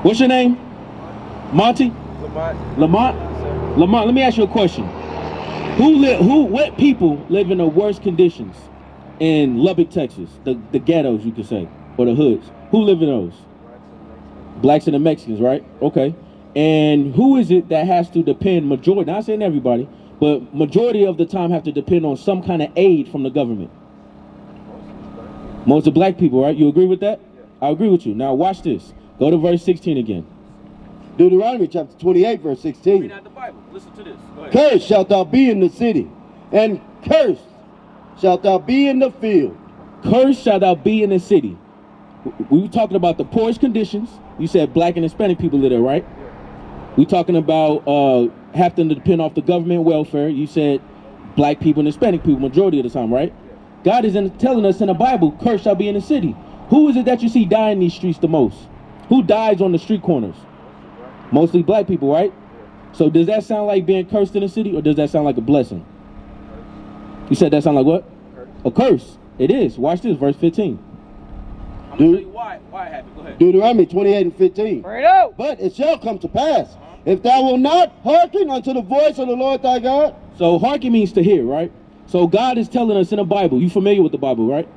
What's your name? Monty? Lamont. Lamont? Lamont, let me ask you a question. What people live in the worst conditions in Lubbock, Texas? The ghettos, you could say, or the hoods. Who live in those? Blacks and the Mexicans, right? Okay. And who is it that has to depend, majority, not saying everybody, but majority of the time have to depend on some kind of aid from the government? Most of black people, right? You agree with that? I agree with you. Now watch this. Go to verse 16 again. Deuteronomy chapter 28, verse 16. Read out the Bible. Listen to this. Go ahead. Cursed shalt thou be in the city, and cursed shalt thou be in the field. Cursed shalt thou be in the city. We were talking about the poorest conditions. You said black and Hispanic people live there, right? We talking about having to depend off the government welfare. You said black people and Hispanic people majority of the time, right? God is telling us in the Bible, cursed shall be in the city. Who is it that you see die in these streets the most? Who dies on the street corners? Mostly black people, right? So does that sound like being cursed in the city, or does that sound like a blessing? You said that sound like what? A curse. It is. Watch this, verse 15. I'm going to tell you why it happened. Go ahead. Deuteronomy 28 and 15. Bring it out. But it shall come to pass, if thou wilt not hearken unto the voice of the Lord thy God. So hearken means to hear, right? So God is telling us in the Bible. You familiar with the Bible, right?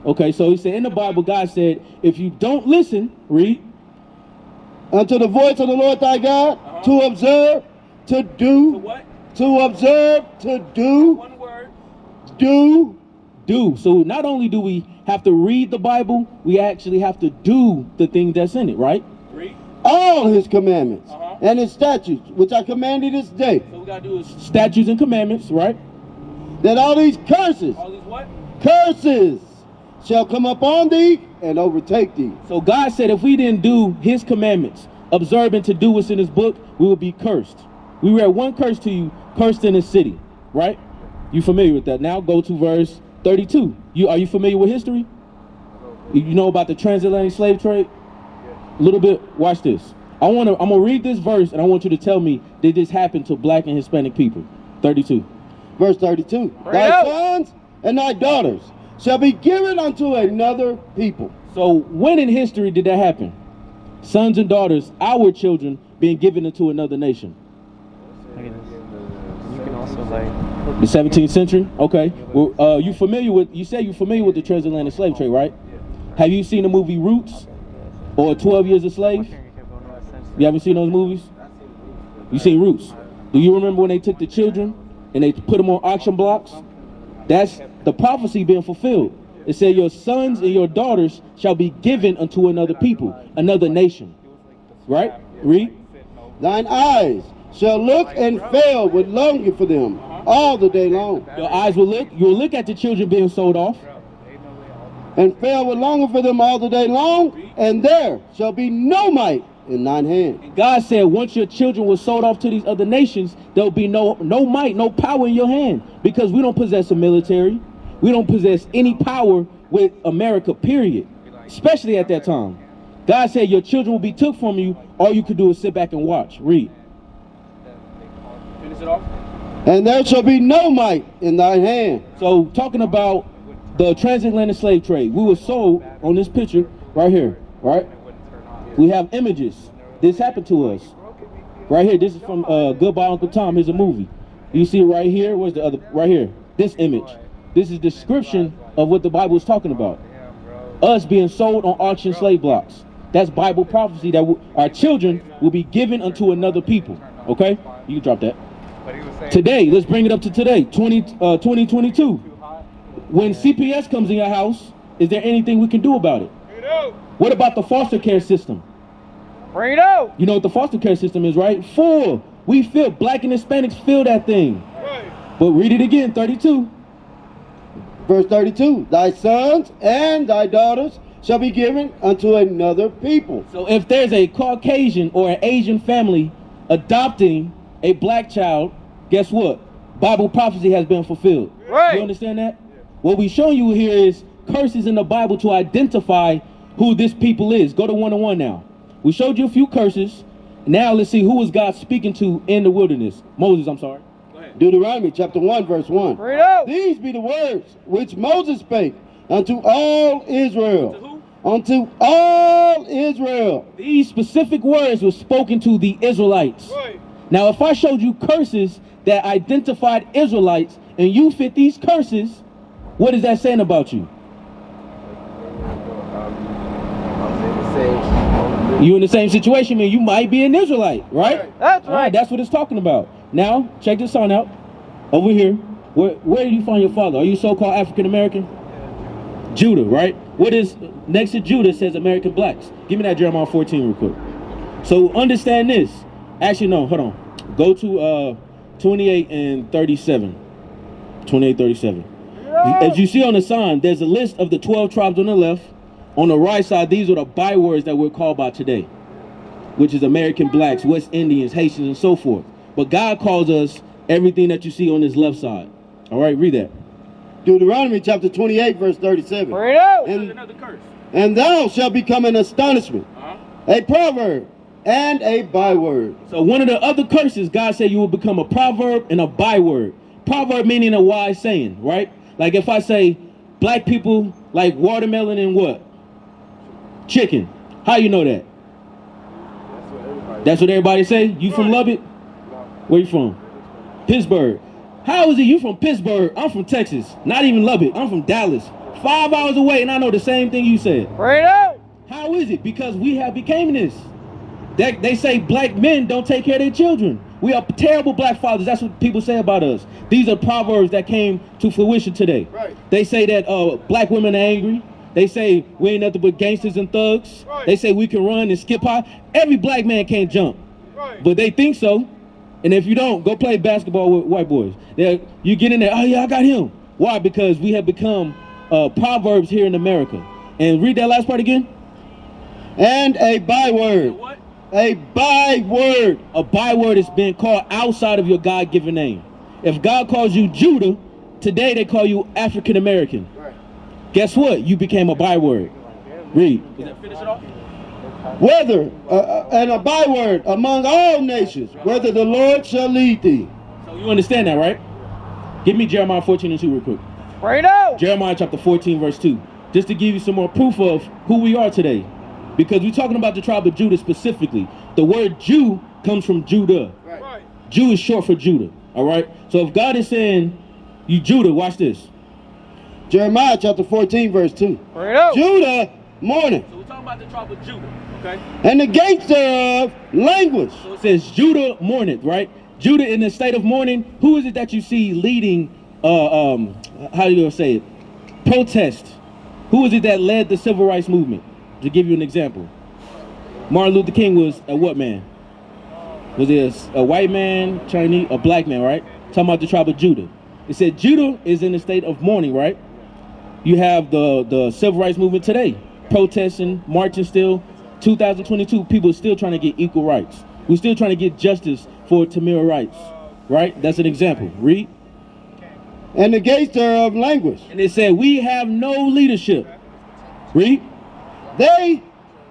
Okay, so he said in the Bible, God said, if you don't listen, read. Unto the voice of the Lord thy God, to observe, to do. To what? To observe, to do. One word. Do. Do. So not only do we have to read the Bible, we actually have to do the things that's in it, right? Read. All his commandments and his statutes, which I command thee this day. So we got to do is statutes and commandments, right? That all these curses. All these what? Curses shall come upon thee and overtake thee. So God said if we didn't do his commandments, observing to do what's in his book, we will be cursed. We read one curse to you, cursed in the city, right? You familiar with that? Now go to verse 32. Are you familiar with history? You know about the transatlantic slave trade? A little bit. Watch this. I'm gonna read this verse and I want you to tell me, did this happen to black and Hispanic people? 32. Verse 32. Thy sons and thy daughters shall be given unto another people. So when in history did that happen? Sons and daughters, our children, being given into another nation. You can also like the 17th century. Okay. Well, you familiar with? You say you're familiar with the transatlantic slave trade, right? Have you seen the movie Roots or 12 Years a Slave? You haven't seen those movies? You seen Roots? Do you remember when they took the children and they put them on auction blocks? That's the prophecy being fulfilled. It said your sons and your daughters shall be given unto another people, another nation. Right? Read. Thine eyes shall look and fail with longing for them all the day long. Your eyes will look. You'll look at the children being sold off. And fail with longing for them all the day long, and there shall be no might in thine hand. God said once your children were sold off to these other nations, there'll be no might, no power in your hand, because we don't possess a military. We don't possess any power with America, period, especially at that time. God said your children will be took from you. All you could do is sit back and watch. Read. Finish it off. And there shall be no might in thine hand. So talking about the transatlantic slave trade, we were sold on this picture right here, right? We have images. This happened to us. Right here, this is from Goodbye Uncle Tom. Here's a movie. You see it right here. Where's the other? Right here. This image. This is description of what the Bible is talking about. Us being sold on auction slave blocks. That's Bible prophecy that our children will be given unto another people. Okay? You can drop that. Today, let's bring it up to today, 2022. When CPS comes in your house, is there anything we can do about it? What about the foster care system? bring it out. You know what the foster care system is, right? Full. We feel, black and Hispanics feel that thing. Right. But read it again, 32. Verse 32, thy sons and thy daughters shall be given unto another people. So if there's a Caucasian or an Asian family adopting a black child, guess what? Bible prophecy has been fulfilled. Right. You understand that? What we're showing you here is curses in the Bible to identify who this people is. Go to 101 now. We showed you a few curses. Now let's see who was God speaking to in the wilderness. Moses, I'm sorry. Go ahead. Deuteronomy chapter 1 verse 1. Bring it out. These be the words which Moses spake unto all Israel. To who? unto all Israel. These specific words were spoken to the Israelites. Now, if I showed you curses that identified Israelites and you fit these curses, what is that saying about you? You in the same situation, man. You might be an Israelite, right? That's All right, that's what it's talking about. Now, check this on out. Over here, where do you find your father? Are you so-called African American? Judah, right? What is next to Judah says American blacks. Give me that Jeremiah 14 real quick. So understand this. Actually, no, hold on. Go to 28 and 37. 28, 37. As you see on the sign, there's a list of the 12 tribes on the left. On the right side, these are the bywords that we're called by today, which is American blacks, West Indians, Haitians, and so forth. But God calls us everything that you see on this left side. All right, read that. Deuteronomy chapter 28, verse 37. Bring it out. Another curse. And thou shalt become an astonishment, a proverb, and a byword. So one of the other curses, God said you will become a proverb and a byword. Proverb meaning a wise saying, right? Like if I say black people like watermelon and what? Chicken. How you know that? That's what everybody say? You from Lubbock? Where you from? Pittsburgh. How is it you from Pittsburgh? I'm from Texas. Not even Lubbock. I'm from Dallas. 5 hours away and I know the same thing you said. Bring it out. How is it? Because we have became this. They say black men don't take care of their children. We are terrible black fathers. That's what people say about us. These are proverbs that came to fruition today. Right. They say that black women are angry. They say we ain't nothing but gangsters and thugs. Right. They say we can run and skip high. Every black man can't jump. Right. But they think so. And if you don't, go play basketball with white boys. You get in there, oh yeah, I got him. Why? Because we have become proverbs here in America. And read that last part again. And a byword. What? A byword. A byword is being called outside of your God-given name. If God calls you Judah, today they call you African American. Right. Guess what? You became a byword. Read. Does that finish it off? Whether, and a byword among all nations, whether the Lord shall lead thee. So you understand that, right? Give me Jeremiah 14 and 2 real quick. Bring it out. Jeremiah chapter 14 verse 2. Just to give you some more proof of who we are today. Because we're talking about the tribe of Judah specifically. The word Jew comes from Judah. Right. Jew is short for Judah. All right? So if God is saying, you Judah, watch this. Jeremiah chapter 14 verse 2. Bring it out. Judah mourneth, So we're talking about the tribe of Judah. Okay? and the gates thereof languish. So it says Judah mourneth, right? Judah in the state of mourning. Who is it that you see leading, how do you say it? Protest. Who is it that led the civil rights movement? To give you an example. Martin Luther King was a what man? Was he a white man, Chinese, a black man, right? Talking about the tribe of Judah. It said Judah is in the state of mourning, right? You have the civil rights movement today. Protesting, marching still. 2022, people are still trying to get equal rights. We're still trying to get justice for Tamil rights, right? That's an example. Read. And the gates thereof languish. And it said, we have no leadership. Read. They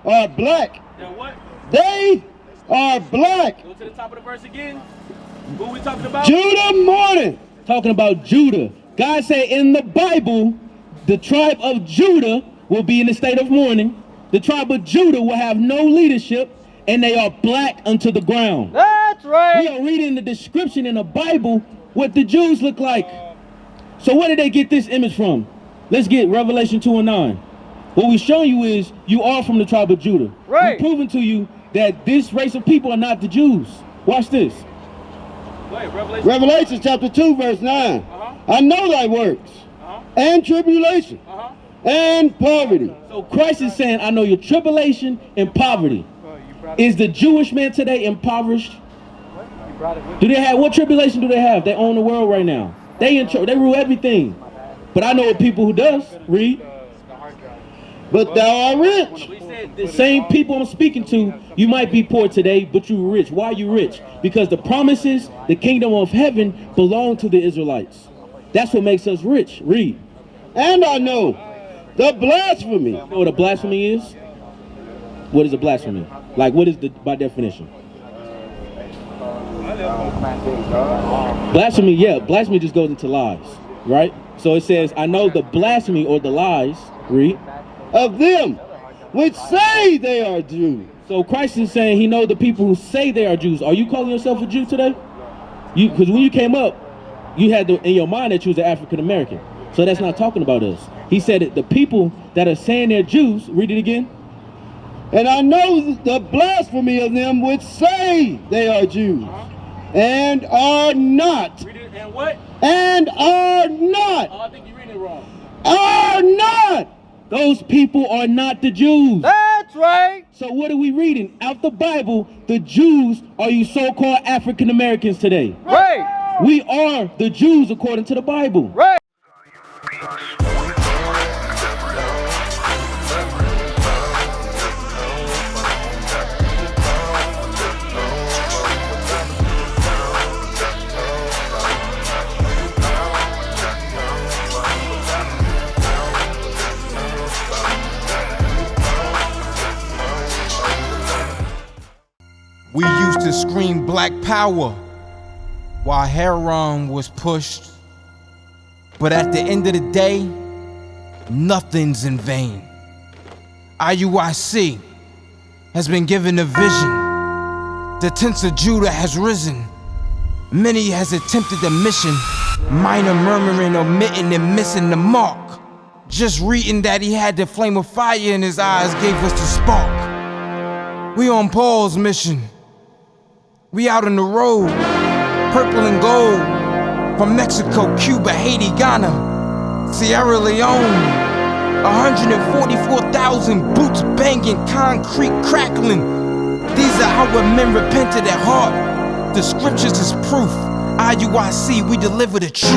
are black. Now what? They are black. Go to the top of the verse again. Who are we talking about? Judah mourneth. Talking about Judah. God said in the Bible, the tribe of Judah will be in the state of mourning. The tribe of Judah will have no leadership, and they are black unto the ground. That's We right. are reading the description in the Bible what the Jews look like. So where did they get this image from? Let's get Revelation 2 and 9. What we're showing you is you are from the tribe of Judah. Right. We're proving to you that this race of people are not the Jews. Watch this. Go ahead, Revelation. Revelation chapter 2 verse 9. I know thy works and tribulation and poverty. So Christ is saying, I know your tribulation and poverty. Is the Jewish man today impoverished? Do they have, what tribulation do they have? They own the world right now. They rule everything. But I know people who does. Read. But thou art rich. We said the same people I'm speaking to, you might be poor today, but you're rich. Why are you rich? Because the promises, the kingdom of heaven belong to the Israelites. That's what makes us rich. Read. And I know the blasphemy. You know what a blasphemy is? What is a blasphemy? Like, what is the, by definition? Blasphemy, yeah, blasphemy just goes into lies, right? So it says, I know the blasphemy or the lies, read, of them which say they are Jews. So Christ is saying he knows the people who say they are Jews. Are you calling yourself a Jew today? Because when you came up, you had in your mind that you was an African American. So that's not talking about us. He said that the people that are saying they're Jews, read it again. And I know the blasphemy of them which say they are Jews, and are not. Read it, and what? And are not. Oh, I think you're reading it wrong. Are not. Those people are not the Jews. That's right. So what are we reading? Out the Bible, the Jews are you so-called African Americans today. Right. We are the Jews according to the Bible. Right. We used to scream black power while heroin was pushed. But at the end of the day, nothing's in vain. IUIC has been given a vision. The tents of Judah has risen. Many has attempted the mission, minor murmuring, omitting, and missing the mark. Just reading that he had the flame of fire in his eyes gave us the spark. We on Paul's mission. We out on the road, purple and gold, from Mexico, Cuba, Haiti, Ghana, Sierra Leone. 144,000 boots banging, concrete crackling. These are our men repented at heart. The scriptures is proof. IUIC, we deliver the truth.